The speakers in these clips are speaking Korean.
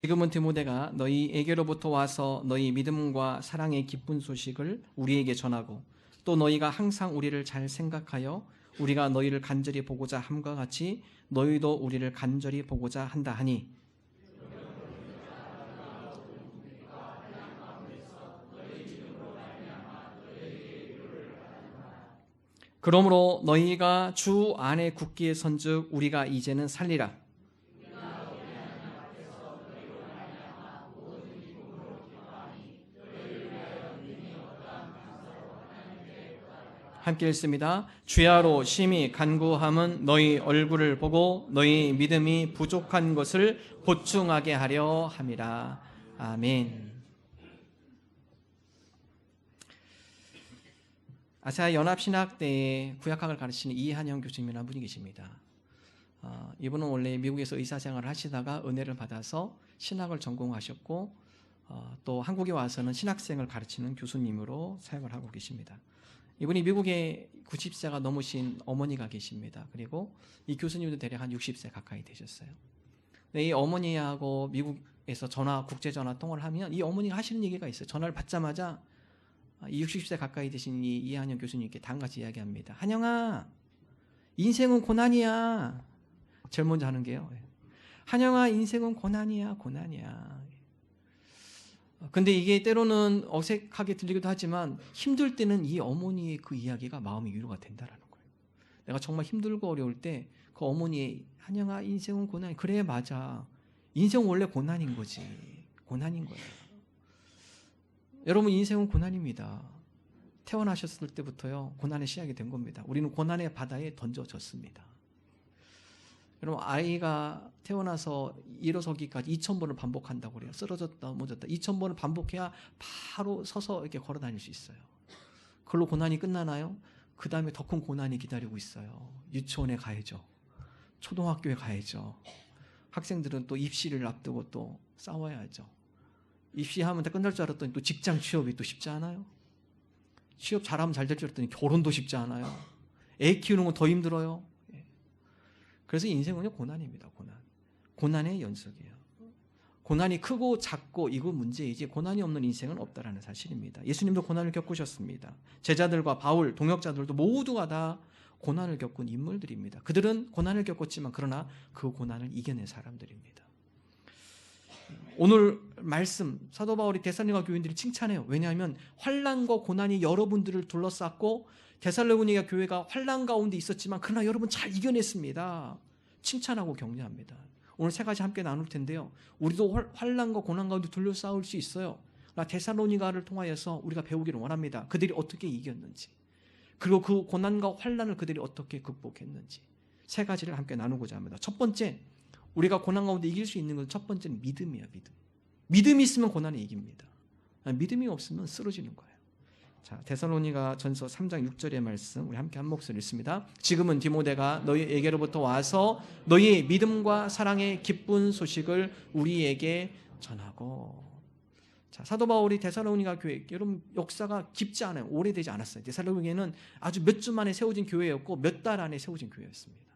지금은 디모데가 너희에게로부터 와서 너희 믿음과 사랑의 기쁜 소식을 우리에게 전하고 또 너희가 항상 우리를 잘 생각하여 우리가 너희를 간절히 보고자 함과 같이 너희도 우리를 간절히 보고자 한다 하니, 그러므로 너희가 주 안에 굳게 선즉 우리가 이제는 살리라. 함께 읽습니다. 주야로 심히 간구함은 너희 얼굴을 보고 너희 믿음이 부족한 것을 보충하게 하려 함이라. 아멘. 아시아 연합신학대의 구약학을 가르치는 이한영 교수님이라는 분이 계십니다. 이분은 원래 미국에서 의사생활을 하시다가 은혜를 받아서 신학을 전공하셨고 또 한국에 와서는 신학생을 가르치는 교수님으로 사역을 하고 계십니다. 이분이 미국에 90세가 넘으신 어머니가 계십니다. 그리고 이 교수님도 대략 한 60세 가까이 되셨어요. 이 어머니하고 미국에서 국제전화 통화를 하면 이 어머니가 하시는 얘기가 있어요. 전화를 받자마자 이 60세 가까이 되신 이 이한영 교수님께 단같이 이야기합니다. 한영아, 인생은 고난이야. 제일 먼저 하는 게요. 한영아, 인생은 고난이야, 고난이야. 근데 이게 때로는 어색하게 들리기도 하지만 힘들 때는 이 어머니의 그 이야기가 마음의 위로가 된다라는 거예요. 내가 정말 힘들고 어려울 때 그 어머니의 한영아, 인생은 고난이. 그래, 맞아. 인생은 원래 고난인 거지. 고난인 거야. 여러분, 인생은 고난입니다. 태어나셨을 때부터요, 고난의 시작이 된 겁니다. 우리는 고난의 바다에 던져졌습니다. 여러분, 아이가 태어나서 일어서기까지 2000번을 반복한다고 그래요. 쓰러졌다, 넘어졌다. 2000번을 반복해야 바로 서서 이렇게 걸어 다닐 수 있어요. 그걸로 고난이 끝나나요? 그 다음에 더 큰 고난이 기다리고 있어요. 유치원에 가야죠. 초등학교에 가야죠. 학생들은 또 입시를 앞두고 또 싸워야죠. 입시하면 다 끝날 줄 알았더니 또 직장 취업이 또 쉽지 않아요. 취업 잘하면 잘 될 줄 알았더니 결혼도 쉽지 않아요. 애 키우는 건 더 힘들어요. 그래서 인생은요, 고난입니다. 고난의 연속이에요. 고난이 크고 작고 이거 문제이지 고난이 없는 인생은 없다라는 사실입니다. 예수님도 고난을 겪으셨습니다. 제자들과 바울, 동역자들도 모두가 다 고난을 겪은 인물들입니다. 그들은 고난을 겪었지만 그러나 그 고난을 이겨낸 사람들입니다. 오늘 말씀 사도 바울이 데살로니가 교인들이 칭찬해요. 왜냐하면 환난과 고난이 여러분들을 둘러쌌고 데살로니가 교회가 환난 가운데 있었지만 그러나 여러분 잘 이겨냈습니다. 칭찬하고 격려합니다. 오늘 세 가지 함께 나눌 텐데요. 우리도 환난과 고난 가운데 둘러싸울 수 있어요. 데살로니가를 통하여서 우리가 배우기를 원합니다. 그들이 어떻게 이겼는지, 그리고 그 고난과 환난을 그들이 어떻게 극복했는지 세 가지를 함께 나누고자 합니다. 첫 번째, 우리가 고난 가운데 이길 수 있는 건 첫 번째는 믿음이에요. 믿음이 있으면 고난을 이깁니다. 믿음이 없으면 쓰러지는 거예요. 자, 데살로니가 전서 3장 6절의 말씀 우리 함께 한 목소리 읽습니다. 지금은 디모데가 너희에게로부터 와서 너희의 믿음과 사랑의 기쁜 소식을 우리에게 전하고. 자, 사도 바울이 데살로니가 교회, 여러분 역사가 깊지 않아요. 오래되지 않았어요. 데살로니가는 아주 몇 주 만에 세워진 교회였고 몇 달 안에 세워진 교회였습니다.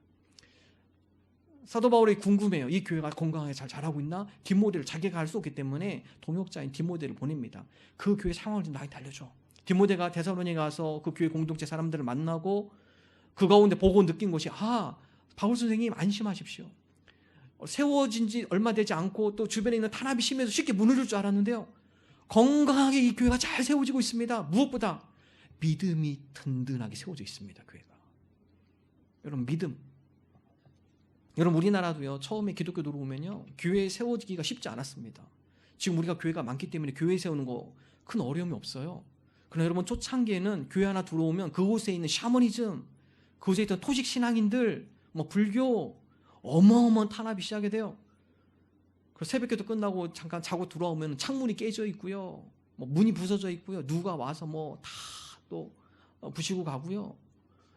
사도 바울이 궁금해요. 이 교회가 건강하게 잘 자라고 있나? 디모데를 자기가 알 수 없기 때문에 동역자인 디모데를 보냅니다. 그 교회 상황을 좀 나한테 알려줘. 디모데가 데살로니가에 가서 그 교회 공동체 사람들을 만나고 그 가운데 보고 느낀 것이 바울 선생님 안심하십시오. 세워진 지 얼마 되지 않고 또 주변에 있는 탄압이 심해서 쉽게 무너질 줄 알았는데요. 건강하게 이 교회가 잘 세워지고 있습니다. 무엇보다 믿음이 든든하게 세워져 있습니다. 교회가. 여러분, 믿음. 여러분, 우리나라도요, 처음에 기독교 들어오면요, 교회 세워지기가 쉽지 않았습니다. 지금 우리가 교회가 많기 때문에 교회 세우는 거 큰 어려움이 없어요. 그러나 여러분, 초창기에는 교회 하나 들어오면 그곳에 있는 샤머니즘, 그곳에 있던 토식 신앙인들, 불교, 어마어마한 탄압이 시작이 돼요. 그래서 새벽기도 끝나고 잠깐 자고 들어오면 창문이 깨져 있고요, 문이 부서져 있고요, 누가 와서 다 또 부시고 가고요.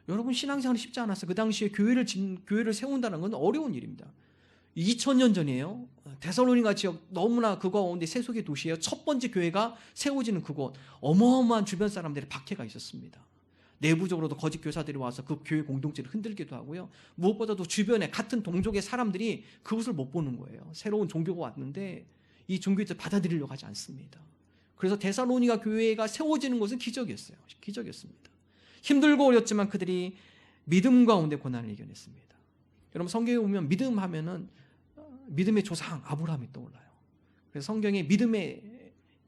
여러분, 신앙생활이 쉽지 않았어요. 그 당시에 교회를 세운다는 건 어려운 일입니다. 2000년 전이에요. 데살로니가 지역 너무나 그거 가운데 세속의 도시예요. 첫 번째 교회가 세워지는 그곳, 어마어마한 주변 사람들의 박해가 있었습니다. 내부적으로도 거짓 교사들이 와서 그 교회 공동체를 흔들기도 하고요. 무엇보다도 주변에 같은 동족의 사람들이 그것을 못 보는 거예요. 새로운 종교가 왔는데 이 종교를 받아들이려고 하지 않습니다. 그래서 데살로니가 교회가 세워지는 것은 기적이었어요. 기적이었습니다. 힘들고 어렵지만 그들이 믿음 가운데 고난을 이겨냈습니다. 여러분 성경에 보면 믿음 하면은 믿음의 조상 아브라함이 떠올라요. 그래서 성경에 믿음의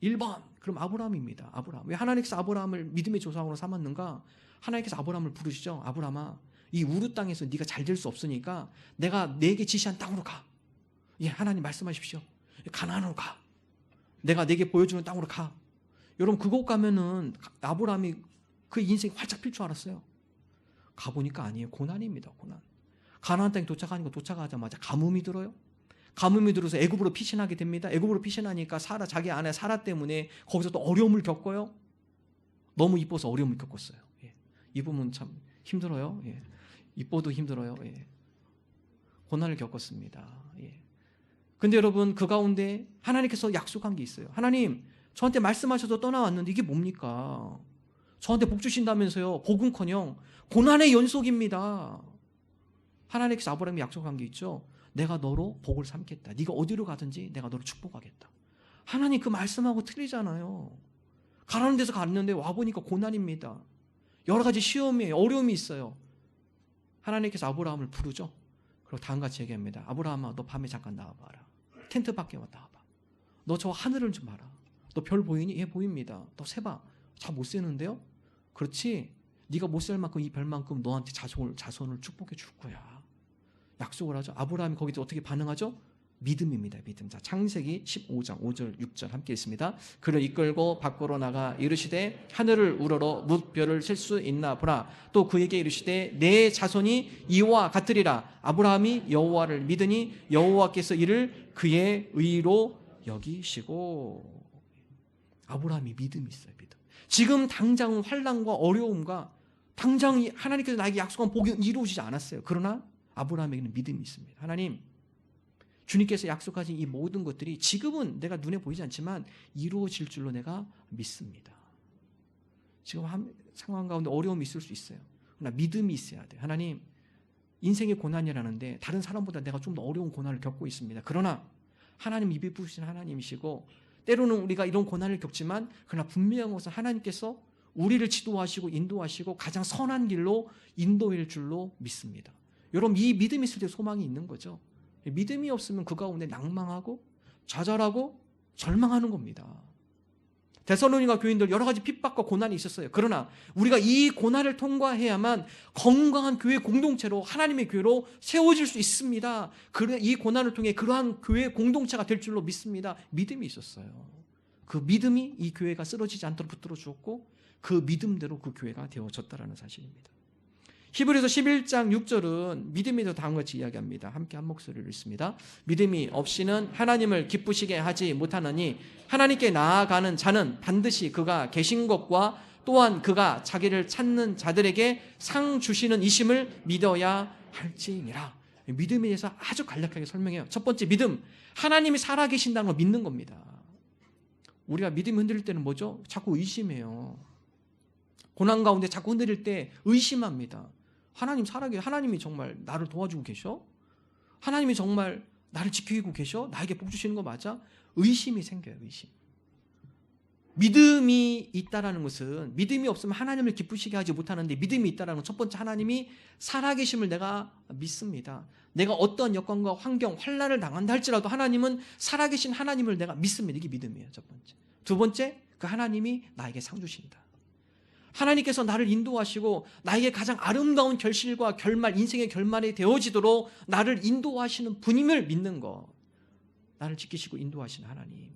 1번 그럼 아브라함입니다. 아브라함. 왜 하나님께서 아브라함을 믿음의 조상으로 삼았는가? 하나님께서 아브라함을 부르시죠. 아브라함아, 이 우르 땅에서 네가 잘 될 수 없으니까 내가 내게 지시한 땅으로 가. 예, 하나님 말씀하십시오. 가나안으로 가. 내가 내게 보여주는 땅으로 가. 여러분 그곳 가면은 아브라함이 그 인생이 활짝 필 줄 알았어요. 가보니까 아니에요. 고난입니다. 고난. 가나안 땅에 도착하니까 도착하자마자 가뭄이 들어요. 가뭄이 들어서 애굽으로 피신하게 됩니다. 애굽으로 피신하니까 사라, 자기 아내 사라 때문에 거기서 또 어려움을 겪어요. 너무 이뻐서 어려움을 겪었어요. 예. 이쁘면 참 힘들어요. 예. 이뻐도 힘들어요. 예. 고난을 겪었습니다. 예. 근데 여러분 그 가운데 하나님께서 약속한 게 있어요. 하나님 저한테 말씀하셔서 떠나왔는데 이게 뭡니까? 저한테 복 주신다면서요. 복은커녕 고난의 연속입니다. 하나님께서 아브라함이 약속한 게 있죠. 내가 너로 복을 삼겠다. 네가 어디로 가든지 내가 너를 축복하겠다. 하나님 그 말씀하고 틀리잖아요. 가라는 데서 갔는데 와보니까 고난입니다. 여러 가지 시험이 어려움이 있어요. 하나님께서 아브라함을 부르죠. 그리고 다음같이 얘기합니다. 아브라함아 너 밤에 잠깐 나와봐라. 텐트 밖에 나와봐. 너 저 하늘을 좀 봐라. 너 별 보이니? 예 보입니다. 너 세봐. 잘 못 세는데요? 그렇지? 네가 못 살 만큼 이 별만큼 너한테 자손을 축복해 줄 거야. 약속을 하죠. 아브라함이 거기서 어떻게 반응하죠? 믿음입니다. 믿음. 자, 창세기 15장 5절 6절 함께 있습니다. 그를 이끌고 밖으로 나가 이르시되 하늘을 우러러 뭇별을 셀 수 있나 보라. 또 그에게 이르시되 내 자손이 이와 같으리라. 아브라함이 여호와를 믿으니 여호와께서 이를 그의 의로 여기시고. 아브라함이 믿음이 있어요. 믿음. 지금 당장 환난과 어려움과 당장 하나님께서 나에게 약속한 복이 이루어지지 않았어요. 그러나 아브라함에게는 믿음이 있습니다. 하나님, 주님께서 약속하신 이 모든 것들이 지금은 내가 눈에 보이지 않지만 이루어질 줄로 내가 믿습니다. 지금 상황 가운데 어려움이 있을 수 있어요. 그러나 믿음이 있어야 돼요. 하나님, 인생의 고난이라는데 다른 사람보다 내가 좀 더 어려운 고난을 겪고 있습니다. 그러나 하나님 입이 부으신 하나님이시고 때로는 우리가 이런 고난을 겪지만 그러나 분명한 것은 하나님께서 우리를 지도하시고 인도하시고 가장 선한 길로 인도할 줄로 믿습니다. 여러분 이 믿음이 있을 때 소망이 있는 거죠. 믿음이 없으면 그 가운데 낭망하고 좌절하고 절망하는 겁니다. 데살로니가 교인들 여러 가지 핍박과 고난이 있었어요. 그러나 우리가 이 고난을 통과해야만 건강한 교회 공동체로 하나님의 교회로 세워질 수 있습니다. 이 고난을 통해 그러한 교회 공동체가 될 줄로 믿습니다. 믿음이 있었어요. 그 믿음이 이 교회가 쓰러지지 않도록 붙들어 주었고 그 믿음대로 그 교회가 되어졌다라는 사실입니다. 히브리서 11장 6절은 믿음이 더 다음과 같이 이야기합니다. 함께 한 목소리를 읽습니다. 믿음이 없이는 하나님을 기쁘시게 하지 못하느니 하나님께 나아가는 자는 반드시 그가 계신 것과 또한 그가 자기를 찾는 자들에게 상 주시는 이심을 믿어야 할지니라. 믿음에 대해서 아주 간략하게 설명해요. 첫 번째 믿음, 하나님이 살아계신다는 걸 믿는 겁니다. 우리가 믿음이 흔들릴 때는 뭐죠? 자꾸 의심해요. 고난 가운데 자꾸 흔들릴 때 의심합니다. 하나님 살아계셔? 하나님이 정말 나를 도와주고 계셔? 하나님이 정말 나를 지키고 계셔? 나에게 복 주시는 거 맞아? 의심이 생겨요. 의심. 믿음이 있다라는 것은 믿음이 없으면 하나님을 기쁘시게 하지 못하는데 믿음이 있다라는 건 첫 번째 하나님이 살아계심을 내가 믿습니다. 내가 어떤 여건과 환경, 환난을 당한다 할지라도 하나님은 살아계신 하나님을 내가 믿습니다. 이게 믿음이에요. 첫 번째. 두 번째, 그 하나님이 나에게 상 주신다. 하나님께서 나를 인도하시고 나에게 가장 아름다운 결실과 결말, 인생의 결말이 되어지도록 나를 인도하시는 분임을 믿는 것. 나를 지키시고 인도하시는 하나님.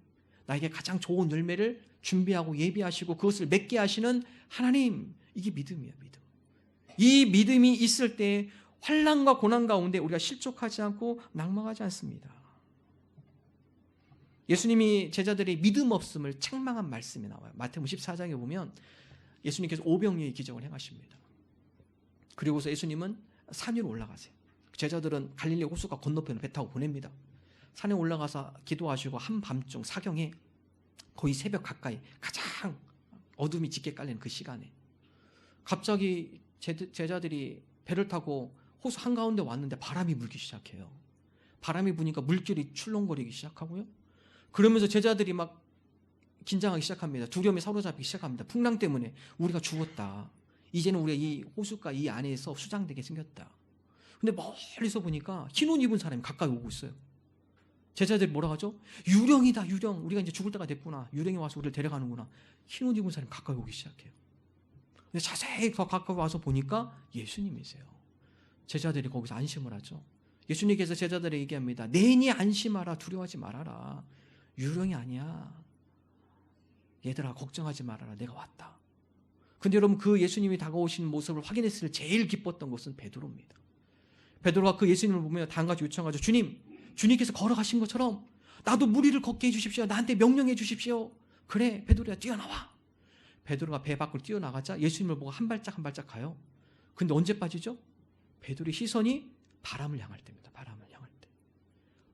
나에게 가장 좋은 열매를 준비하고 예비하시고 그것을 맺게 하시는 하나님. 이게 믿음이에요. 믿음. 이 믿음이 있을 때 환난과 고난 가운데 우리가 실족하지 않고 낭망하지 않습니다. 예수님이 제자들의 믿음 없음을 책망한 말씀이 나와요. 마태복음 14장에 보면 예수님께서 오병이어의 기적을 행하십니다. 그리고서 예수님은 산 위로 올라가세요. 제자들은 갈릴리 호수가 건너편을 배 타고 보냅니다. 산에 올라가서 기도하시고 한밤중 사경에 거의 새벽 가까이 가장 어둠이 짙게 깔리는 그 시간에 갑자기 제자들이 배를 타고 호수 한가운데 왔는데 바람이 불기 시작해요. 바람이 부니까 물길이 출렁거리기 시작하고요. 그러면서 제자들이 막 긴장하기 시작합니다. 두려움에 사로잡히기 시작합니다. 풍랑 때문에 우리가 죽었다. 이제는 우리가 이 호숫가 이 안에서 수장되게 생겼다. 근데 멀리서 보니까 흰 옷 입은 사람이 가까이 오고 있어요. 제자들이 뭐라 하죠? 유령이다, 유령. 우리가 이제 죽을 때가 됐구나. 유령이 와서 우리를 데려가는구나. 흰 옷 입은 사람이 가까이 오기 시작해요. 근데 자세히 더 가까이 와서 보니까 예수님이세요. 제자들이 거기서 안심을 하죠. 예수님께서 제자들에게 얘기합니다. 내니 안심하라. 두려워하지 말아라. 유령이 아니야. 얘들아 걱정하지 말아라. 내가 왔다. 근데 여러분 그 예수님이 다가오신 모습을 확인했을 때 제일 기뻤던 것은 베드로입니다. 베드로가 그 예수님을 보며 다 같이 요청하죠. 주님께서 걸어가신 것처럼 나도 물 위를 걷게 해주십시오. 나한테 명령해 주십시오. 그래 베드로야 뛰어나와. 베드로가 배 밖으로 뛰어나가자 예수님을 보고 한 발짝 한 발짝 가요. 근데 언제 빠지죠? 베드로의 시선이 바람을 향할 때입니다. 바람을 향할 때.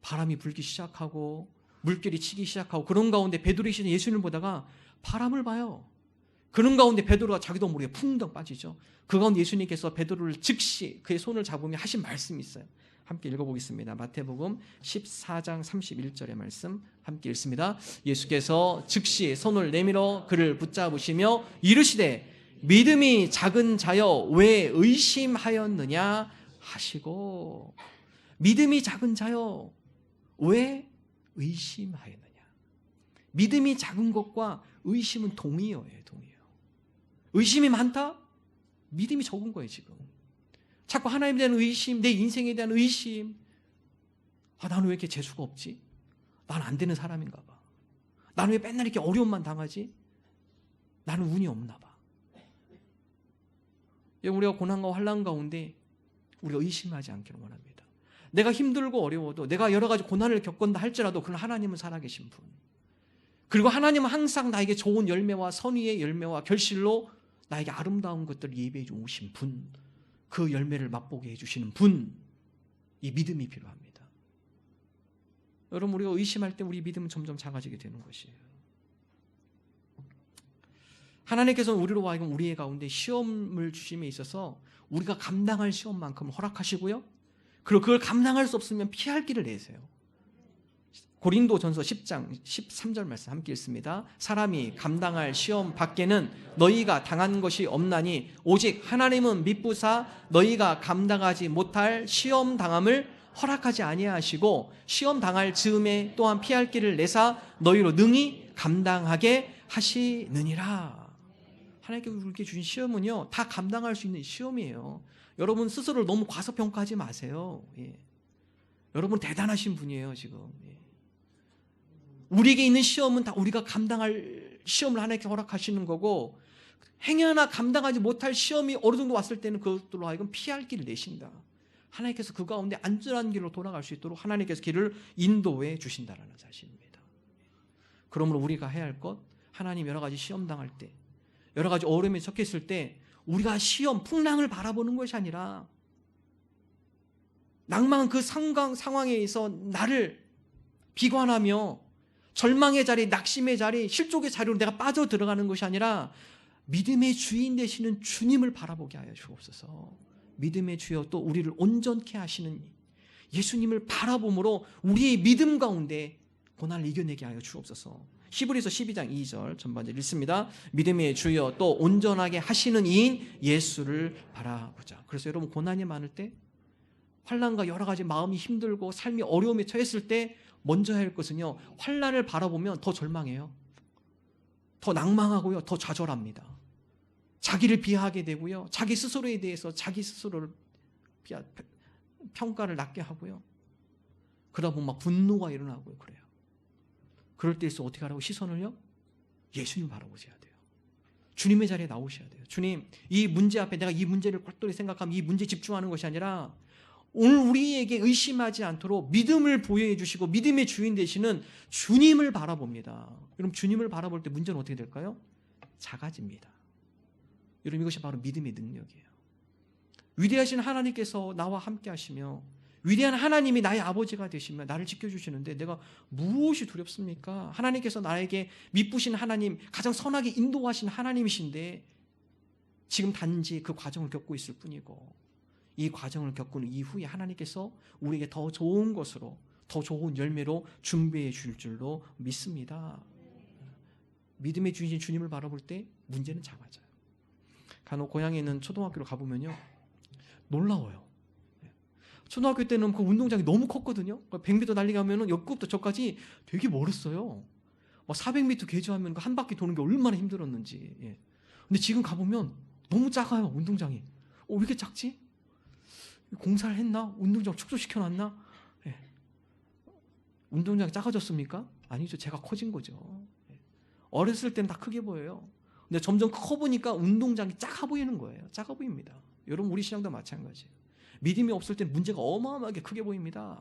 바람이 불기 시작하고 물결이 치기 시작하고 그런 가운데 베드로의 시선이 예수님을 보다가 바람을 봐요. 그런 가운데 베드로가 자기도 모르게 풍덩 빠지죠. 그 가운데 예수님께서 베드로를 즉시 그의 손을 잡으며 하신 말씀이 있어요. 함께 읽어보겠습니다. 마태복음 14장 31절의 말씀 함께 읽습니다. 예수께서 즉시 손을 내밀어 그를 붙잡으시며 이르시되 믿음이 작은 자여 왜 의심하였느냐 하시고 믿음이 작은 자여 왜 의심하였느냐. 믿음이 작은 것과 의심은 동의어예요. 동의어. 의심이 많다? 믿음이 적은 거예요. 지금 자꾸 하나님에 대한 의심, 내 인생에 대한 의심. 나는 왜 이렇게 재수가 없지? 나는 안 되는 사람인가 봐. 나는 왜 맨날 이렇게 어려움만 당하지? 나는 운이 없나 봐. 우리가 고난과 환난 가운데 우리가 의심하지 않기를 원합니다. 내가 힘들고 어려워도 내가 여러 가지 고난을 겪는다 할지라도 그런 하나님은 살아계신 분. 그리고 하나님은 항상 나에게 좋은 열매와 선의의 열매와 결실로 나에게 아름다운 것들을 예비해 주신 분. 그 열매를 맛보게 해주시는 분. 이 믿음이 필요합니다. 여러분 우리가 의심할 때 우리 믿음은 점점 작아지게 되는 것이에요. 하나님께서는 우리로 하여금 우리의 가운데 시험을 주심에 있어서 우리가 감당할 시험만큼 허락하시고요. 그리고 그걸 감당할 수 없으면 피할 길을 내세요. 고린도전서 10장 13절 말씀 함께 읽습니다. 사람이 감당할 시험 밖에는 너희가 당한 것이 없나니 오직 하나님은 미쁘사 너희가 감당하지 못할 시험 당함을 허락하지 아니하시고 시험 당할 즈음에 또한 피할 길을 내사 너희로 능히 감당하게 하시느니라. 하나님께서 우리에게 주신 시험은요 다 감당할 수 있는 시험이에요. 여러분 스스로를 너무 과소평가하지 마세요. 예. 여러분 대단하신 분이에요. 지금 우리에게 있는 시험은 다 우리가 감당할 시험을 하나님께 허락하시는 거고 행여나 감당하지 못할 시험이 어느 정도 왔을 때는 그것들로 하여금 피할 길을 내신다. 하나님께서 그 가운데 안전한 길로 돌아갈 수 있도록 하나님께서 길을 인도해 주신다는 사실입니다. 그러므로 우리가 해야 할 것, 하나님 여러 가지 시험 당할 때, 여러 가지 어려움에 척했을 때 우리가 시험, 풍랑을 바라보는 것이 아니라 낭망한 그 상황에서 나를 비관하며 절망의 자리, 낙심의 자리, 실족의 자리로 내가 빠져 들어가는 것이 아니라 믿음의 주인 되시는 주님을 바라보게 하여 주옵소서. 믿음의 주여 또 우리를 온전케 하시는 예수님을 바라봄으로 우리의 믿음 가운데 고난을 이겨내게 하여 주옵소서. 히브리서 12장 2절 전반절 읽습니다. 믿음의 주여 또 온전하게 하시는 이인 예수를 바라보자. 그래서 여러분 고난이 많을 때 환난과 여러 가지 마음이 힘들고 삶이 어려움에 처했을 때 먼저 해야 할 것은요 환난을 바라보면 더 절망해요. 더 낭망하고요 더 좌절합니다. 자기를 비하하게 되고요 자기 스스로에 대해서 자기 스스로를 평가를 낮게 하고요 그러다 보면 막 분노가 일어나고요 그래요. 그럴 때일수 어떻게 하라고 시선을요 예수님 바라보셔야 돼요. 주님의 자리에 나오셔야 돼요. 주님 이 문제 앞에 내가 이 문제를 꼴똘히 생각하면 이 문제에 집중하는 것이 아니라 오늘 우리에게 의심하지 않도록 믿음을 보여해 주시고 믿음의 주인 되시는 주님을 바라봅니다. 여러분 주님을 바라볼 때 문제는 어떻게 될까요? 작아집니다. 여러분 이것이 바로 믿음의 능력이에요. 위대하신 하나님께서 나와 함께 하시며 위대한 하나님이 나의 아버지가 되시며 나를 지켜주시는데 내가 무엇이 두렵습니까? 하나님께서 나에게 미쁘신 하나님, 가장 선하게 인도하신 하나님이신데 지금 단지 그 과정을 겪고 있을 뿐이고, 이 과정을 겪은 이후에 하나님께서 우리에게 더 좋은 것으로, 더 좋은 열매로 준비해 줄 줄로 믿습니다. 믿음의 주인이신 주님을 바라볼 때 문제는 작아져요. 간혹 고향에 있는 초등학교를 가보면요, 놀라워요. 초등학교 때는 그 운동장이 너무 컸거든요. 100m 달리가면은 옆급부터 저까지 되게 멀었어요. 400m 개주하면 한 바퀴 도는 게 얼마나 힘들었는지. 예. 근데 지금 가보면 너무 작아요, 운동장이. 왜 이렇게 작지? 공사를 했나? 운동장 축소시켜놨나? 예. 운동장이 작아졌습니까? 아니죠. 제가 커진 거죠. 예. 어렸을 때는 다 크게 보여요. 근데 점점 커보니까 운동장이 작아 보이는 거예요. 작아 보입니다. 여러분, 우리 신앙도 마찬가지예요. 믿음이 없을 때는 문제가 어마어마하게 크게 보입니다.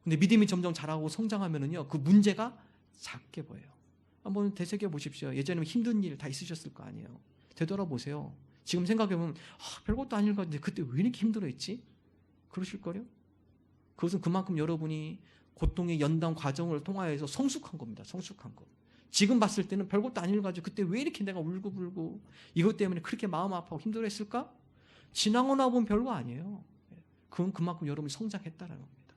근데 믿음이 점점 자라고 성장하면은요, 그 문제가 작게 보여요. 한번 되새겨 보십시오. 예전에 힘든 일 다 있으셨을 거 아니에요. 되돌아보세요. 지금 생각해보면 별것도 아닐 것 같은데 그때 왜 이렇게 힘들어했지? 그러실걸요? 그것은 그만큼 여러분이 고통의 연단 과정을 통하여서 성숙한 겁니다. 성숙한 것. 지금 봤을 때는 별것도 아닐 가지고 그때 왜 이렇게 내가 울고불고 이것 때문에 그렇게 마음 아파하고 힘들어했을까? 지나고 나보면 별거 아니에요. 그건 그만큼 여러분이 성장했다는 겁니다.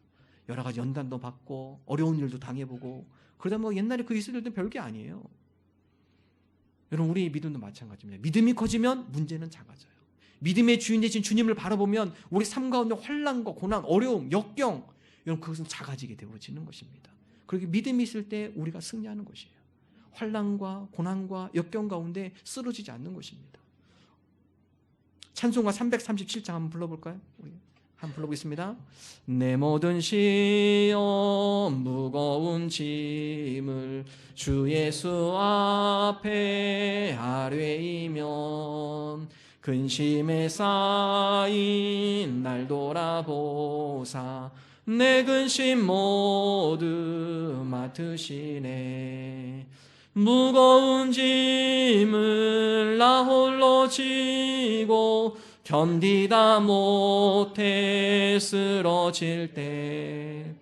여러 가지 연단도 받고 어려운 일도 당해보고 그러다 뭐 옛날에 그 있을 때는 별게 아니에요. 여러분, 우리 믿음도 마찬가지입니다. 믿음이 커지면 문제는 작아져요. 믿음의 주인 되신 주님을 바라보면 우리 삶 가운데 환난과 고난, 어려움, 역경, 여러분, 그것은 작아지게 되어지는 것입니다. 그렇게 믿음이 있을 때 우리가 승리하는 것이에요. 환난과 고난과 역경 가운데 쓰러지지 않는 것입니다. 찬송가 337장 한번 불러볼까요? 우리 한번 불러보겠습니다. 내 모든 시험 무거운 짐을 주 예수 앞에 아뢰이면 근심에 쌓인 날 돌아보사 내 근심 모두 맡으시네. 무거운 짐을 나 홀로 지고 견디다 못해 쓰러질 때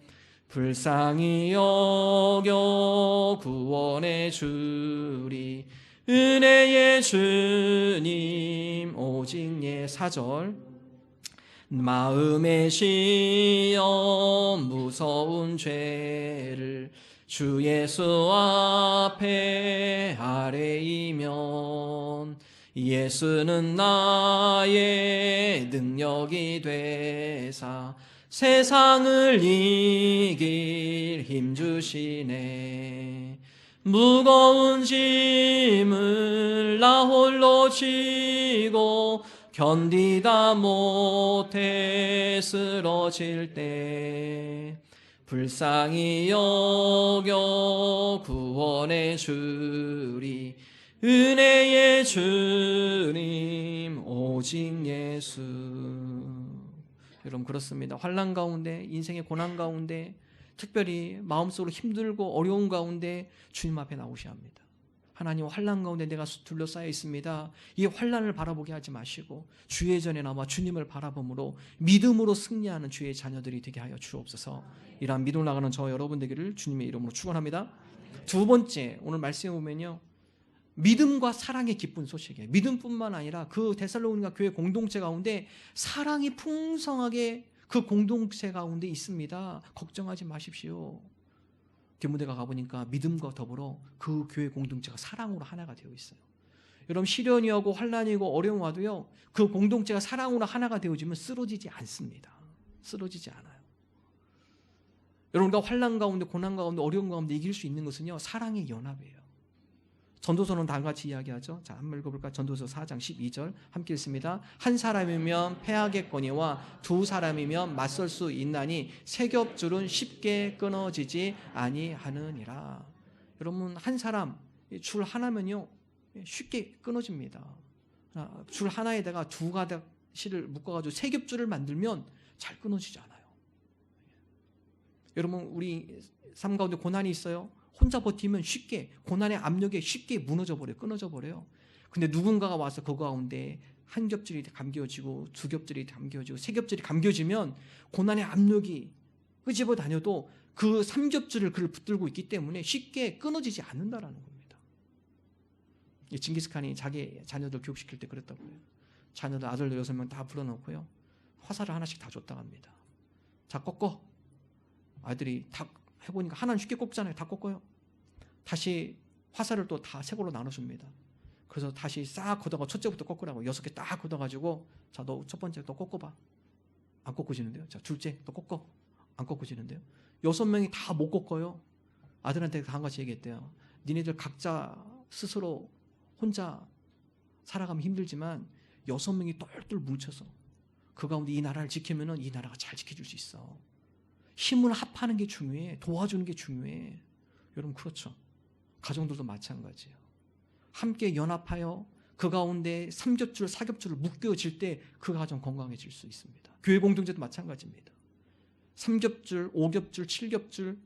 불쌍히 여겨 구원해 주리 은혜의 주님 오직 예. 4절 마음의 시험 무서운 죄를 주 예수 앞에 아뢰이면 예수는 나의 능력이 되사 세상을 이길 힘 주시네. 무거운 짐을 나 홀로 지고 견디다 못해 쓰러질 때 불쌍히 여겨 구원해 주리 은혜의 주님 오직 예수. 여러분, 그렇습니다. 환난 가운데, 인생의 고난 가운데, 특별히 마음속으로 힘들고 어려운 가운데 주님 앞에 나오셔야 합니다. 하나님, 환난 가운데 내가 둘러싸여 있습니다. 이 환난을 바라보게 하지 마시고 주의 전에 나와 주님을 바라봄으로 믿음으로 승리하는 주의 자녀들이 되게 하여 주옵소서. 이러한 믿음을 나가는 저 여러분 되기를 주님의 이름으로 축원합니다. 두 번째, 오늘 말씀해 보면요, 믿음과 사랑의 기쁜 소식이에요. 믿음뿐만 아니라 그 데살로니가 교회 공동체 가운데 사랑이 풍성하게 그 공동체 가운데 있습니다. 걱정하지 마십시오. 교무대가 가보니까 믿음과 더불어 그 교회 공동체가 사랑으로 하나가 되어 있어요. 여러분, 시련이 오고 환난이고 어려움 와도요, 그 공동체가 사랑으로 하나가 되어지면 쓰러지지 않습니다. 쓰러지지 않아요. 여러분과 환난 가운데, 고난 가운데, 어려움 가운데 이길 수 있는 것은요, 사랑의 연합이에요. 전도서는 다 같이 이야기하죠. 자, 한번 읽어볼까? 전도서 4장 12절 함께 읽습니다. 한 사람이면 패하겠거니와 두 사람이면 맞설 수 있나니 세 겹줄은 쉽게 끊어지지 아니하느니라. 여러분, 한 사람, 줄 하나면요 쉽게 끊어집니다. 줄 하나에다가 두 가닥 실을 묶어가지고 세 겹줄을 만들면 잘 끊어지지 않아요. 여러분, 우리 삶 가운데 고난이 있어요. 혼자 버티면 쉽게, 고난의 압력에 쉽게 무너져 버려요. 끊어져 버려요. 근데 누군가가 와서 그 가운데 한 겹줄이 감겨지고 두 겹줄이 감겨지고 세 겹줄이 감겨지면 고난의 압력이 끄집어 다녀도 그 3겹줄을 그를 붙들고 있기 때문에 쉽게 끊어지지 않는다라는 겁니다. 이 징기스칸이 자기 자녀들 교육시킬 때 그랬다고 해요. 자녀들 아들들 6명 다 불러놓고요. 화살을 하나씩 다 줬다고 합니다. 자, 꺾어. 아이들이 다 해보니까 하나는 쉽게 꺾잖아요. 다 꺾어요. 다시 화살을 또 다 세 골로 나눠줍니다. 그래서 다시 싹 걷어가 첫째부터 꺾으라고 6개 딱 걷어가지고 자, 너 첫 번째 또 꺾어봐. 안 꺾어지는데요. 자, 둘째 또 꺾어. 안 꺾어지는데요. 6명이 다 못 꺾어요. 아들한테 다 한 가지 얘기했대요. 니네들 각자 스스로 혼자 살아가면 힘들지만 6명이 똘똘 뭉쳐서 그 가운데 이 나라를 지키면은 이 나라가 잘 지켜줄 수 있어. 힘을 합하는 게 중요해. 도와주는 게 중요해. 여러분 그렇죠. 가정들도 마찬가지예요. 함께 연합하여 그 가운데 3겹줄, 4겹줄을 묶여질 때 그 가정 건강해질 수 있습니다. 교회 공동체도 마찬가지입니다. 3겹줄, 5겹줄, 7겹줄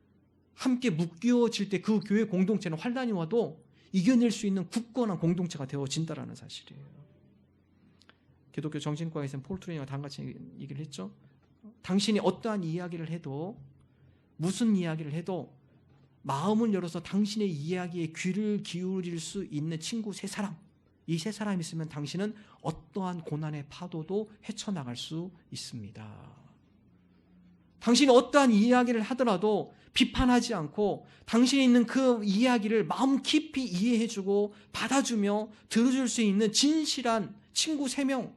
함께 묶여질 때 그 교회 공동체는 환난이 와도 이겨낼 수 있는 굳건한 공동체가 되어진다는 사실이에요. 기독교 정신과에서는 폴 트레이너가 다음같이 얘기를 했죠. 당신이 어떠한 이야기를 해도 무슨 이야기를 해도 마음을 열어서 당신의 이야기에 귀를 기울일 수 있는 친구 3사람, 이 3사람이 있으면 당신은 어떠한 고난의 파도도 헤쳐나갈 수 있습니다. 당신이 어떠한 이야기를 하더라도 비판하지 않고 당신이 있는 그 이야기를 마음 깊이 이해해주고 받아주며 들어줄 수 있는 진실한 친구 3명,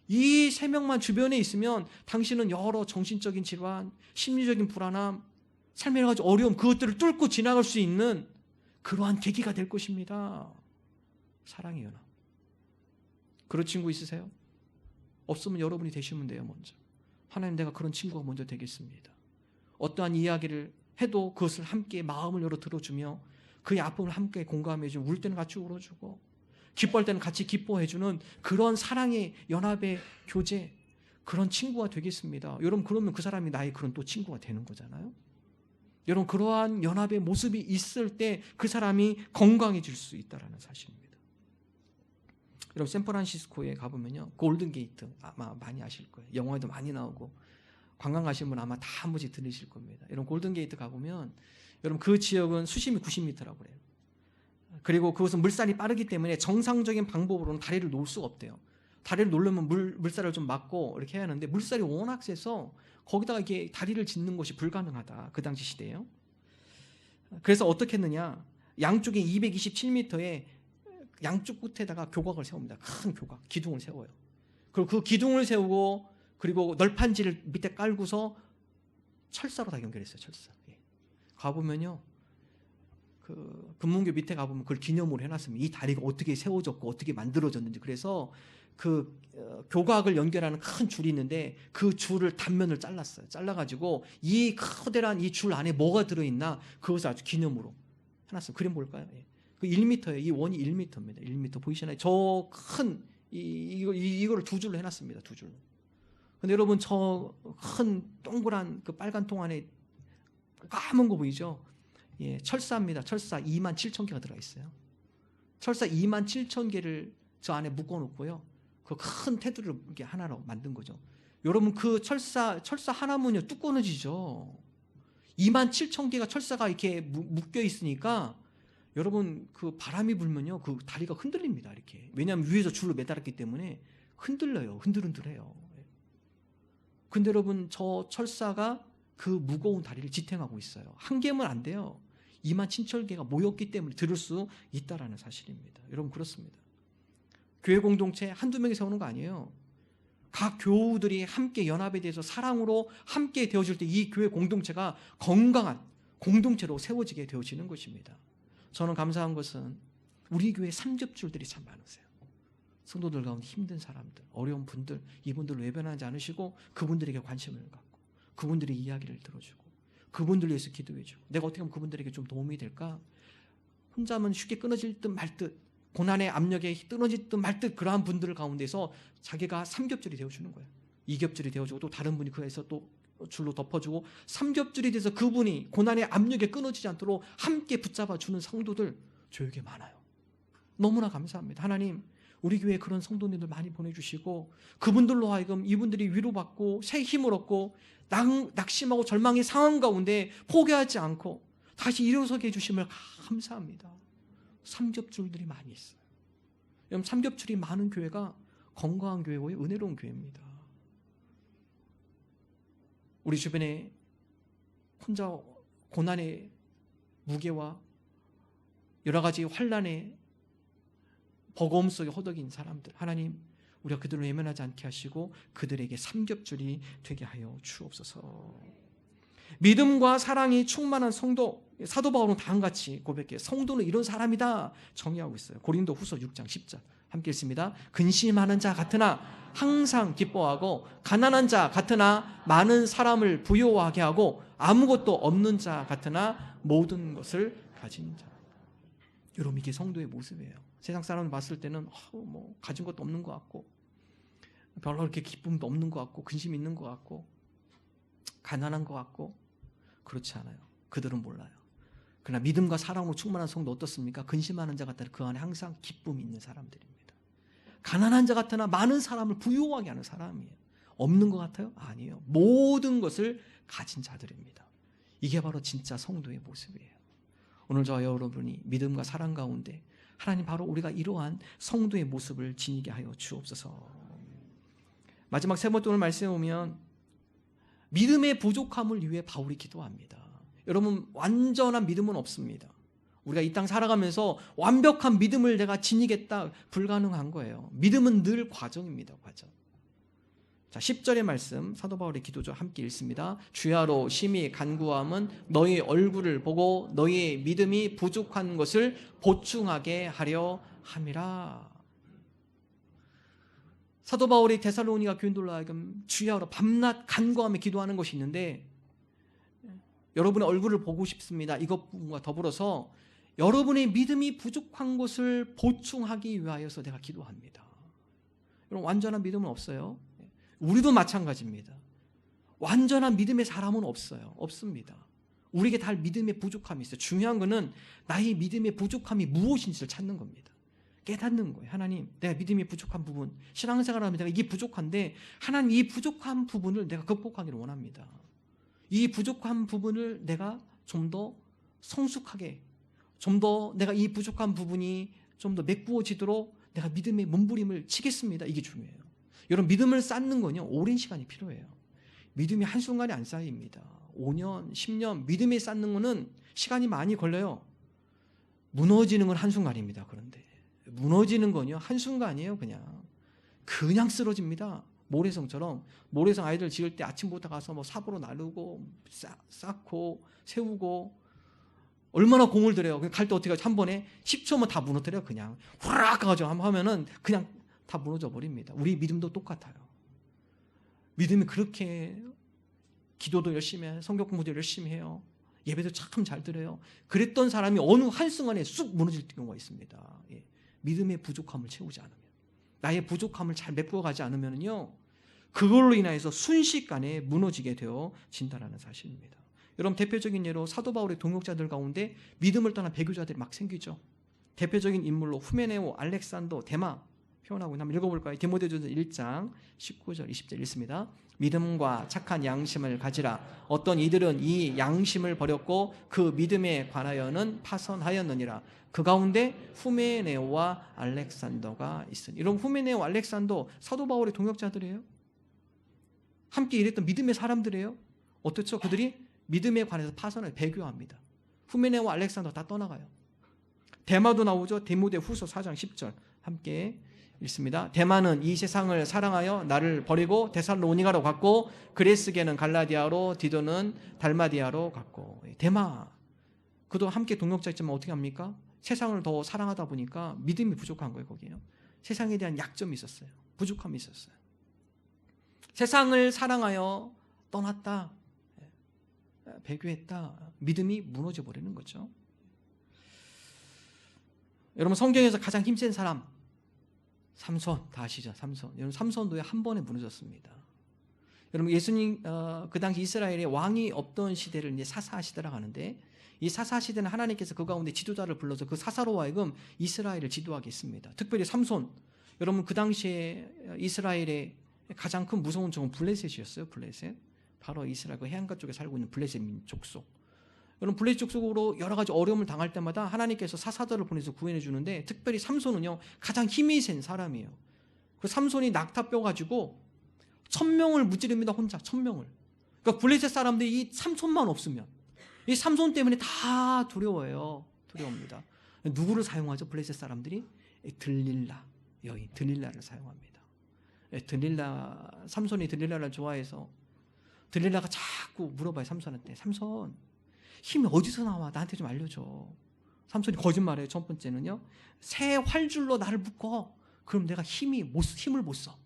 이 3명만 주변에 있으면 당신은 여러 정신적인 질환, 심리적인 불안함, 삶의 여러 가지 어려움, 그것들을 뚫고 지나갈 수 있는 그러한 계기가 될 것입니다. 사랑의 연합. 그런 친구 있으세요? 없으면 여러분이 되시면 돼요. 먼저 하나님, 내가 그런 친구가 먼저 되겠습니다. 어떠한 이야기를 해도 그것을 함께 마음을 열어 들어주며 그의 아픔을 함께 공감해주고, 울 때는 같이 울어주고 기뻐할 때는 같이 기뻐해주는 그런 사랑의 연합의 교제, 그런 친구가 되겠습니다. 여러분 그러면 그 사람이 나의 그런 또 친구가 되는 거잖아요. 여러분 그러한 연합의 모습이 있을 때 그 사람이 건강해질 수 있다는 사실입니다. 여러분 샌프란시스코에 가보면요, 골든 게이트 아마 많이 아실 거예요. 영화에도 많이 나오고 관광 가시는 분 아마 다 한 번씩 들으실 겁니다. 여러분 골든 게이트 가보면 여러분 그 지역은 수심이 90m라고 그래요. 그리고 그것은 물살이 빠르기 때문에 정상적인 방법으로는 다리를 놓을 수가 없대요. 다리를 놓으려면 물살을 좀 막고 이렇게 해야 하는데 물살이 워낙 세서 거기다가 이게 다리를 짓는 것이 불가능하다. 그 당시 시대에요. 그래서 어떻게 했느냐, 양쪽에 227m에 양쪽 끝에다가 교각을 세웁니다. 큰 교각, 기둥을 세워요. 그리고 그 기둥을 세우고 그리고 널판지를 밑에 깔고서 철사로 다 연결했어요. 철사. 가보면요, 그 금문교 밑에 가보면 그걸 기념으로 해놨습니다. 이 다리가 어떻게 세워졌고 어떻게 만들어졌는지. 그래서 그 교각을 연결하는 큰 줄이 있는데 그 줄을 단면을 잘랐어요. 잘라가지고 이 커다란 이 줄 안에 뭐가 들어있나 그것을 아주 기념으로 해놨어요. 그림 볼까요? 그 1m예요. 이 원이 1m입니다. 1m 보이시나요? 저 큰 이거를 2줄로 해놨습니다. 2줄로. 근데 여러분 저 큰 동그란 그 빨간 통 안에 까만 거 보이죠? 예, 철사입니다. 철사 27,000개가 들어가 있어요. 철사 27,000개를 저 안에 묶어놓고요. 그 큰 테두리를 이렇게 하나로 만든 거죠. 여러분 그 철사 하나면요 뚝 끊어지죠. 27,000개가 철사가 이렇게 묶여 있으니까 여러분 그 바람이 불면요 그 다리가 흔들립니다. 이렇게. 왜냐하면 위에서 줄로 매달았기 때문에 흔들려요. 흔들흔들해요. 근데 여러분 저 철사가 그 무거운 다리를 지탱하고 있어요. 한 개면 안 돼요. 27,000개가 모였기 때문에 들을 수 있다라는 사실입니다. 여러분 그렇습니다. 교회 공동체 한두 명이 세우는 거 아니에요. 각 교우들이 함께 연합에 대해서 사랑으로 함께 되어질 때 이 교회 공동체가 건강한 공동체로 세워지게 되어지는 것입니다. 저는 감사한 것은 우리 교회 3겹줄들이 참 많으세요. 성도들 가운데 힘든 사람들, 어려운 분들, 이분들을 외면하지 않으시고 그분들에게 관심을 갖고 그분들의 이야기를 들어주고 그분들을 위해서 기도해주고 내가 어떻게 하면 그분들에게 좀 도움이 될까? 혼자면 쉽게 끊어질 듯 말 듯, 고난의 압력에 끊어질 듯 말 듯 그러한 분들 가운데서 자기가 3겹줄이 되어주는 거예요. 2겹줄이 되어주고 또 다른 분이 그에서 또 줄로 덮어주고 3겹줄이 돼서 그분이 고난의 압력에 끊어지지 않도록 함께 붙잡아주는 성도들 교육에 많아요. 너무나 감사합니다. 하나님 우리 교회에 그런 성도님들 많이 보내주시고 그분들로 하여금 이분들이 위로받고 새 힘을 얻고 낙심하고 절망의 상황 가운데 포기하지 않고 다시 일어서게 해주심을 감사합니다. 삼겹줄들이 많이 있어요. 여러분, 삼겹줄이 많은 교회가 건강한 교회고 은혜로운 교회입니다. 우리 주변에 혼자 고난의 무게와 여러 가지 환난의 버거움 속에 허덕인 사람들, 하나님 우리가 그들을 외면하지 않게 하시고 그들에게 삼겹줄이 되게 하여 주옵소서. 믿음과 사랑이 충만한 성도, 사도 바울은 다음같이 고백해요. 성도는 이런 사람이다 정의하고 있어요. 고린도후서 6장 10절 함께 읽습니다. 근심하는 자 같으나 항상 기뻐하고 가난한 자 같으나 많은 사람을 부요하게 하고 아무것도 없는 자 같으나 모든 것을 가진 자. 여러분, 이게 성도의 모습이에요. 세상 사람을 봤을 때는 뭐 가진 것도 없는 것 같고 별로 그렇게 기쁨도 없는 것 같고 근심이 있는 것 같고 가난한 것 같고 그렇지 않아요. 그들은 몰라요. 그러나 믿음과 사랑으로 충만한 성도 어떻습니까? 근심하는 자 같으나 그 안에 항상 기쁨이 있는 사람들입니다. 가난한 자 같으나 많은 사람을 부유하게 하는 사람이에요. 없는 것 같아요? 아니에요. 모든 것을 가진 자들입니다. 이게 바로 진짜 성도의 모습이에요. 오늘 저와 여러분이 믿음과 사랑 가운데 하나님 바로 우리가 이러한 성도의 모습을 지니게 하여 주옵소서. 마지막 세 번째 오늘 말씀에 보면 믿음의 부족함을 위해 바울이 기도합니다. 여러분, 완전한 믿음은 없습니다. 우리가 이 땅 살아가면서 완벽한 믿음을 내가 지니겠다, 불가능한 거예요. 믿음은 늘 과정입니다. 과정. 자, 10절의 말씀 사도 바울의 기도죠. 함께 읽습니다. 주야로 심히 간구함은 너희 얼굴을 보고 너희의 믿음이 부족한 것을 보충하게 하려 함이라. 사도 바울이 데살로니가 교인들로 하여금 주야로 밤낮 간구하며 기도하는 것이 있는데, 여러분의 얼굴을 보고 싶습니다. 이것과 더불어서 여러분의 믿음이 부족한 것을 보충하기 위하여서 내가 기도합니다. 여러분, 완전한 믿음은 없어요. 우리도 마찬가지입니다. 완전한 믿음의 사람은 없어요. 없습니다. 우리에게 다 믿음의 부족함이 있어요. 중요한 것은 나의 믿음의 부족함이 무엇인지를 찾는 겁니다. 깨닫는 거예요. 하나님, 내가 믿음이 부족한 부분, 신앙생활하면 내가 이게 부족한데 하나님, 이 부족한 부분을 내가 극복하기를 원합니다. 이 부족한 부분을 내가 좀 더 성숙하게, 좀 더 내가 이 부족한 부분이 좀 더 메꾸어지도록 내가 믿음의 몸부림을 치겠습니다. 이게 중요해요. 여러분, 믿음을 쌓는 건요, 오랜 시간이 필요해요. 믿음이 한순간에 안 쌓입니다. 5년, 10년 믿음에 쌓는 거는 시간이 많이 걸려요. 무너지는 건 한순간입니다. 그런데 무너지는 건요, 한순간이에요. 그냥 쓰러집니다. 모래성처럼. 모래성 아이들 지을 때 아침부터 가서 뭐 삽으로 나르고 쌓고 세우고 얼마나 공을 들여요. 갈 때 어떻게 하죠? 한 번에 10초면 다 무너뜨려요. 그냥 후락 가지고 하면은 그냥 다 무너져 버립니다. 우리 믿음도 똑같아요. 믿음이 그렇게 기도도 열심히 해요. 성경 공부도 열심히 해요. 예배도 참 잘 드려요. 그랬던 사람이 어느 한순간에 쑥 무너질 경우가 있습니다. 예. 믿음의 부족함을 채우지 않으면, 나의 부족함을 잘 메꿔가지 않으면요, 그걸로 인해서 순식간에 무너지게 되어진다는 사실입니다. 여러분, 대표적인 예로 사도 바울의 동역자들 가운데 믿음을 떠난 배교자들이 막 생기죠. 대표적인 인물로 후메네오, 알렉산더, 데마 표현하고 있는, 한번 읽어볼까요? 디모데전서 1장 19절 20절 읽습니다. 믿음과 착한 양심을 가지라. 어떤 이들은 이 양심을 버렸고 그 믿음에 관하여는 파선하였느니라. 그 가운데 후메네오와 알렉산더가 있으니. 이런 후메네오, 알렉산더 사도 바울의 동역자들이에요. 함께 일했던 믿음의 사람들이에요. 어떻죠? 그들이 믿음에 관해서 파선을 배교합니다. 후메네오와 알렉산더 다 떠나가요. 데마도 나오죠. 디모데후서 4장 10절 함께 읽습니다. 데마는 이 세상을 사랑하여 나를 버리고 데살로니가로 갔고 그레스게는 갈라디아로, 디도는 달마디아로 갔고. 데마, 그도 함께 동역자였지만 어떻게 합니까? 세상을 더 사랑하다 보니까 믿음이 부족한 거예요. 거기요. 세상에 대한 약점이 있었어요. 부족함이 있었어요. 세상을 사랑하여 떠났다, 배교했다, 믿음이 무너져 버리는 거죠. 여러분, 성경에서 가장 힘센 사람 삼손 다 아시죠? 삼손. 여러분, 삼손도 한 번에 무너졌습니다. 여러분, 예수님 그 당시 이스라엘에 왕이 없던 시대를 이제 사사 시대라고 하는데, 이 사사 시대는 하나님께서 그 가운데 지도자를 불러서 그 사사로 하여금 이스라엘을 지도하게 했습니다. 특별히 삼손. 여러분, 그 당시에 이스라엘의 가장 큰 무서운 종은 블레셋이었어요. 블레셋. 바로 이스라엘 그 해안가 쪽에 살고 있는 블레셋 민족 속. 여러분 블레셋 족속으로 여러 가지 어려움을 당할 때마다 하나님께서 사사들을 보내서 구원해 주는데 특별히 삼손은요 가장 힘이 센 사람이에요. 그 삼손이 낙타뼈 가지고 1000명을 무찌릅니다. 혼자 1000명을. 그러니까 블레셋 사람들이 이 삼손만 없으면 이 삼손 때문에 다 두려워해요. 두려웁니다. 누구를 사용하죠? 블레셋 사람들이 들릴라 여인 들릴라를 사용합니다. 삼손이 들릴라를 좋아해서 들릴라가 자꾸 물어봐요. 삼손한테. 삼손 힘이 어디서 나와? 나한테 좀 알려줘. 삼손이 거짓말해요. 첫 번째는요. 새 활줄로 나를 묶어. 그럼 내가 힘을 못 써.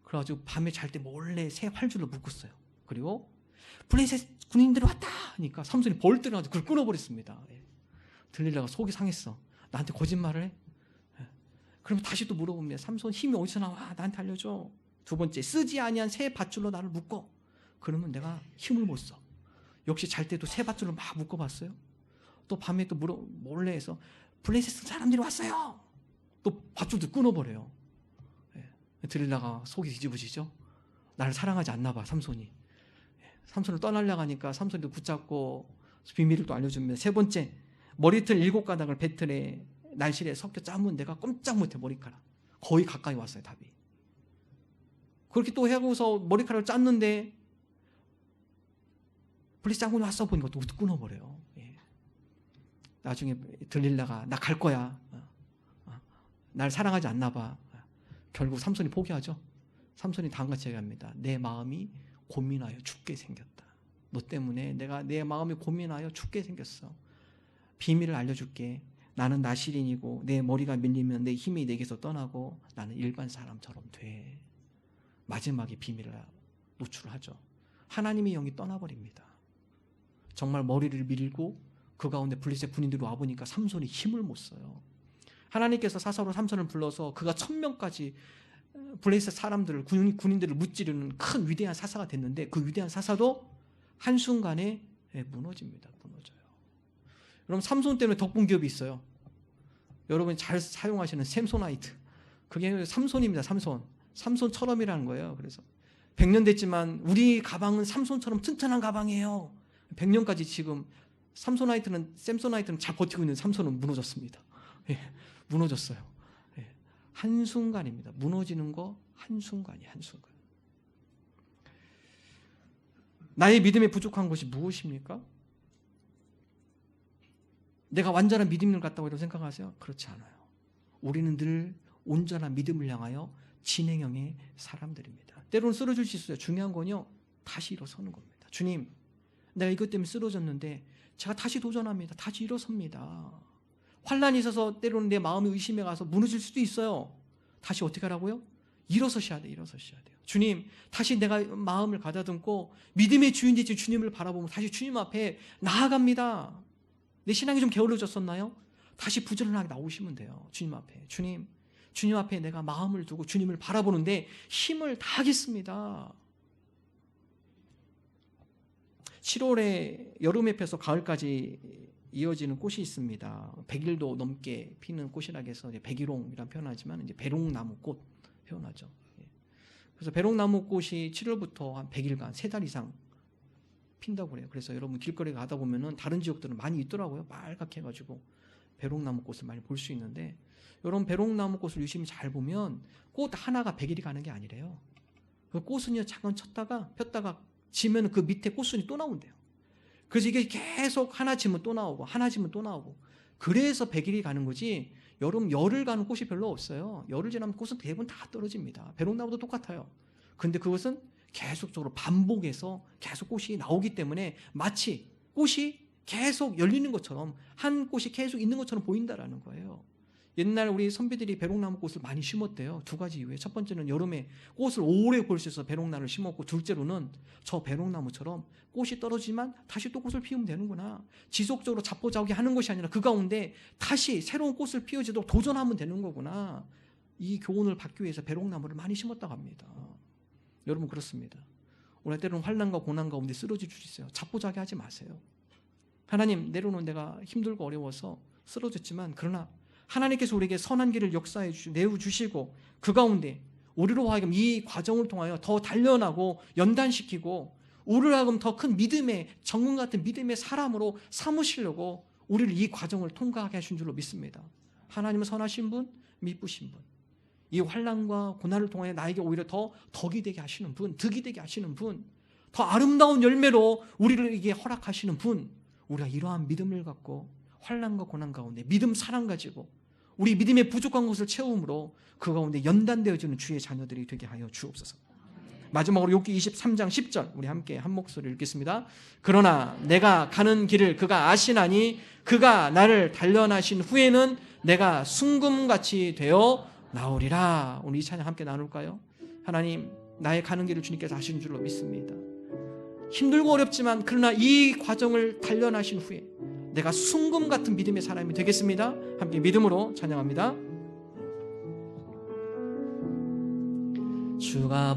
그래가지고 밤에 잘 때 몰래 새 활줄로 묶었어요. 그리고 블레셋 군인들이 왔다 하니까 삼손이 벌떡 일어나서 그걸 끊어버렸습니다. 들릴라가 속이 상했어. 나한테 거짓말을 해? 그러면 다시 또 물어봅니다. 삼손 힘이 어디서 나와? 나한테 알려줘. 두 번째, 쓰지 아니한 새 밧줄로 나를 묶어. 그러면 내가 힘을 못 써. 역시 잘 때도 새 밧줄로 막 묶어봤어요. 또 밤에 또 몰래 해서 블레셋 사람들이 왔어요. 또 밧줄도 끊어버려요. 들릴라가 속이 뒤집어지죠. 나를 사랑하지 않나 봐 삼손이. 삼손을 떠나려고 하니까 삼손도 붙잡고 비밀을 또 알려줍니다. 세 번째, 머리털 7가닥을 배틀에 날실에 섞여 짜면 내가 꼼짝 못해. 머리카락 거의 가까이 왔어요. 답이. 그렇게 또 하고서 머리카락을 짰는데 블레셋 장군이 왔어 보니까 또 끊어버려요. 나중에 들릴라가 나 갈 거야. 날 사랑하지 않나 봐. 결국 삼손이 포기하죠. 삼손이 다음같이 얘기합니다. 내 마음이 고민하여 죽게 생겼다. 너 때문에 내 마음이 고민하여 죽게 생겼어. 비밀을 알려줄게. 나는 나실인이고 내 머리가 밀리면 내 힘이 내게서 떠나고 나는 일반 사람처럼 돼. 마지막에 비밀을 노출하죠. 하나님의 영이 떠나버립니다. 정말 머리를 밀고 그 가운데 블레셋 군인들이 와보니까 삼손이 힘을 못 써요. 하나님께서 사사로 삼손을 불러서 그가 1000명까지 블레셋 사람들을 군인들을 무찌르는 큰 위대한 사사가 됐는데 그 위대한 사사도 한순간에 무너집니다. 무너져요. 여러분 삼손 때문에 덕분 기업이 있어요. 여러분이 잘 사용하시는 샘소나이트. 그게 삼손입니다. 삼손처럼이라는 거예요. 그래서 100년 됐지만 우리 가방은 삼손처럼 튼튼한 가방이에요. 100년까지 지금 샘소나이트는 잘 버티고 있는 삼손은 무너졌습니다. 무너졌어요. 한순간입니다. 무너지는 거 한순간이에요. 한순간. 나의 믿음에 부족한 것이 무엇입니까? 내가 완전한 믿음을 갖다고 이렇게 생각하세요? 그렇지 않아요. 우리는 늘 온전한 믿음을 향하여 진행형의 사람들입니다. 때로는 쓰러질 수 있어요. 중요한 건요. 다시 일어서는 겁니다. 주님, 내가 이것 때문에 쓰러졌는데 제가 다시 도전합니다. 다시 일어섭니다. 환난이 있어서 때로는 내 마음이 의심해 가서 무너질 수도 있어요. 다시 어떻게 하라고요? 일어서셔야 돼요. 일어서셔야 돼요. 주님, 다시 내가 마음을 가다듬고 믿음의 주인 되신 주님을 바라보면 다시 주님 앞에 나아갑니다. 내 신앙이 좀 게을러졌었나요? 다시 부지런하게 나오시면 돼요. 주님 앞에. 주님 앞에 내가 마음을 두고 주님을 바라보는데 힘을 다하겠습니다. 7월에 여름에 펴서 가을까지 이어지는 꽃이 있습니다. 100일도 넘게 피는 꽃이라고 해서 백일홍이라는 표현하지만 이제 배롱나무꽃 표현하죠. 그래서 배롱나무꽃이 7월부터 한 100일간 3달 이상 핀다고 그래요. 그래서 여러분 길거리 가다 보면은 다른 지역들은 많이 있더라고요. 빨갛게 해가지고 배롱나무꽃을 많이 볼 수 있는데 여러분 배롱나무꽃을 유심히 잘 보면 꽃 하나가 100일이 가는 게 아니래요. 그 꽃은요 잠깐 폈다가 지면 그 밑에 꽃순이 또 나온대요. 그래서 이게 계속 하나 지면 또 나오고 하나 지면 또 나오고 그래서 100일이 가는 거지 여름 열흘 가는 꽃이 별로 없어요. 열흘 지나면 꽃은 대부분 다 떨어집니다. 배롱나무도 똑같아요. 근데 그것은 계속적으로 반복해서 계속 꽃이 나오기 때문에 마치 꽃이 계속 열리는 것처럼 한 꽃이 계속 있는 것처럼 보인다라는 거예요. 옛날 우리 선비들이 배롱나무 꽃을 많이 심었대요. 2가지 이유에 첫 번째는 여름에 꽃을 오래 볼 수 있어서 배롱나무를 심었고 둘째로는 저 배롱나무처럼 꽃이 떨어지지만 다시 또 꽃을 피우면 되는구나. 지속적으로 자포자기 하는 것이 아니라 그 가운데 다시 새로운 꽃을 피우지도록 도전하면 되는 거구나. 이 교훈을 받기 위해서 배롱나무를 많이 심었다고 합니다. 여러분 그렇습니다. 오늘 때로는 환난과 고난 가운데 쓰러질 수 있어요. 자포자기 하지 마세요. 하나님 내려놓은 내가 힘들고 어려워서 쓰러졌지만 그러나 하나님께서 우리에게 선한 길을 역사해 내어주시고 그 가운데 우리로 하여금 이 과정을 통하여 더 단련하고 연단시키고 우리를 하여금 더 큰 믿음의 정금 같은 믿음의 사람으로 삼으시려고 우리를 이 과정을 통과하게 하신 줄로 믿습니다. 하나님은 선하신 분, 미쁘신 분. 이 환난과 고난을 통해 나에게 오히려 더 덕이 되게 하시는 분, 득이 되게 하시는 분, 더 아름다운 열매로 우리를 이게 허락하시는 분. 우리가 이러한 믿음을 갖고 환난과 고난 가운데 믿음 사랑 가지고 우리 믿음의 부족한 것을 채움으로 그 가운데 연단되어지는 주의 자녀들이 되게 하여 주옵소서. 마지막으로 욥기 23장 10절 우리 함께 한 목소리 읽겠습니다. 그러나 내가 가는 길을 그가 아시나니 그가 나를 단련하신 후에는 내가 순금같이 되어 나오리라. 오늘 이 찬양 함께 나눌까요? 하나님, 나의 가는 길을 주님께서 아시는 줄로 믿습니다. 힘들고 어렵지만 그러나 이 과정을 단련하신 후에 내가 순금 같은 믿음의 사람이 되겠습니다. 함께 믿음으로 찬양합니다. 주가